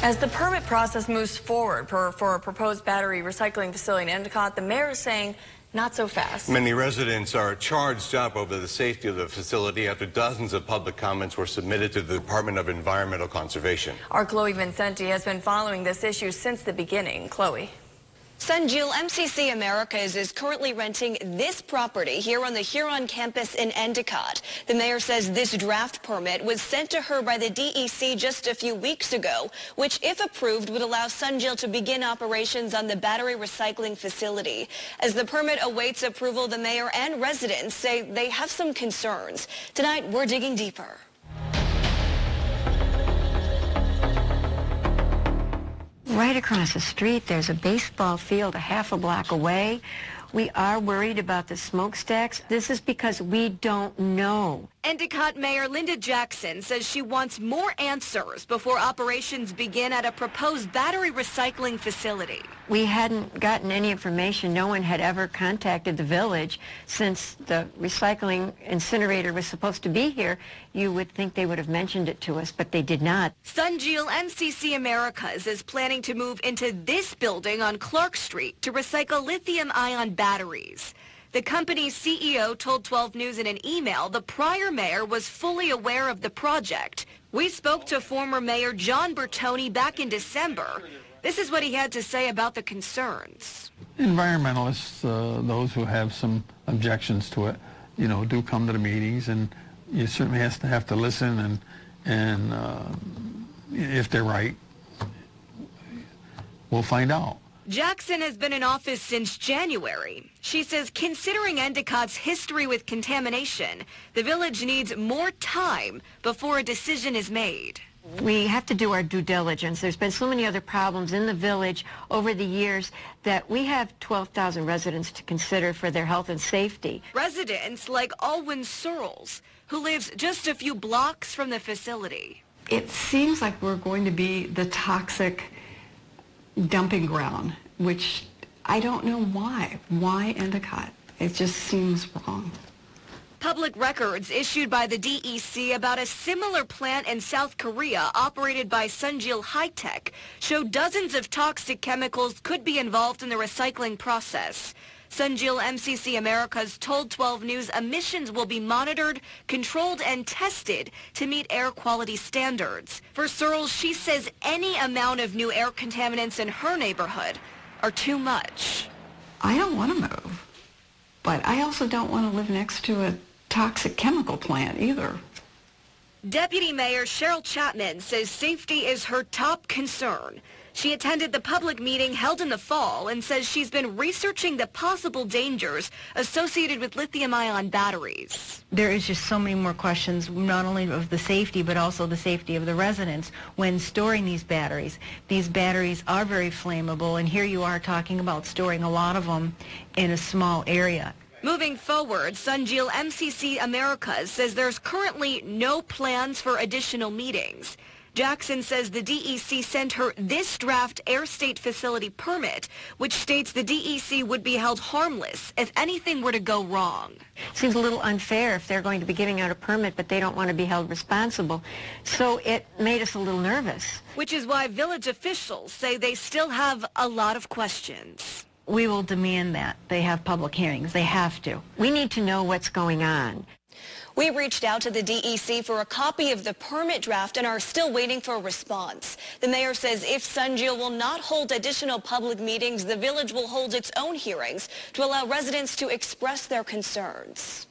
As the permit process moves forward for a proposed battery recycling facility in Endicott, the mayor is saying not so fast. Many residents are charged up over the safety of the facility after dozens of public comments were submitted to the Department of Environmental Conservation. Our Chloe Vincenti has been following this issue since the beginning. Chloe. Sunjeel MCC Americas is currently renting this property here on the Huron campus in Endicott. The mayor says this draft permit was sent to her by the DEC just a few weeks ago, which, if approved, would allow Sunjeel to begin operations on the battery recycling facility. As the permit awaits approval, the mayor and residents say they have some concerns. Tonight, we're digging deeper. Right across the street, there's a baseball field a half a block away. We are worried about the smokestacks. This is because we don't know. Endicott Mayor Linda Jackson says she wants more answers before operations begin at a proposed battery recycling facility. We hadn't gotten any information. No one had ever contacted the village since the recycling incinerator was supposed to be here. You would think they would have mentioned it to us, but they did not. Sunjeel MCC Americas is planning to move into this building on Clark Street to recycle lithium-ion batteries. The company's CEO told 12 News in an email the prior mayor was fully aware of the project. We spoke to former Mayor John Bertoni back in December. This is what he had to say about the concerns. Environmentalists, those who have some objections to it, do come to the meetings, and you certainly have to listen, and if they're right, we'll find out. Jackson has been in office since January. She says considering Endicott's history with contamination, the village needs more time before a decision is made. We have to do our due diligence. There's been so many other problems in the village over the years that we have 12,000 residents to consider for their health and safety. Residents like Alwyn Searles, who lives just a few blocks from the facility. It seems like we're going to be the toxic dumping ground, which I don't know why. Why Endicott? It just seems wrong. Public records issued by the DEC about a similar plant in South Korea operated by Sunjeel High-Tech show dozens of toxic chemicals could be involved in the recycling process. Sunjeel MCC Americas told 12 News emissions will be monitored, controlled, and tested to meet air quality standards. For Searles, she says any amount of new air contaminants in her neighborhood are too much. I don't want to move, but I also don't want to live next to a toxic chemical plant either. Deputy Mayor Cheryl Chapman says safety is her top concern. She attended the public meeting held in the fall and says she's been researching the possible dangers associated with lithium-ion batteries. There is just so many more questions, not only of the safety, but also the safety of the residents when storing these batteries. These batteries are very flammable, and here you are talking about storing a lot of them in a small area. Moving forward, Sunjeel MCC Americas says there's currently no plans for additional meetings. Jackson says the DEC sent her this draft air state facility permit, which states the DEC would be held harmless if anything were to go wrong. Seems a little unfair if they're going to be giving out a permit, but they don't want to be held responsible. So it made us a little nervous. Which is why village officials say they still have a lot of questions. We will demand that they have public hearings. They have to. We need to know what's going on. We reached out to the DEC for a copy of the permit draft and are still waiting for a response. The mayor says if Sunjeel will not hold additional public meetings, the village will hold its own hearings to allow residents to express their concerns.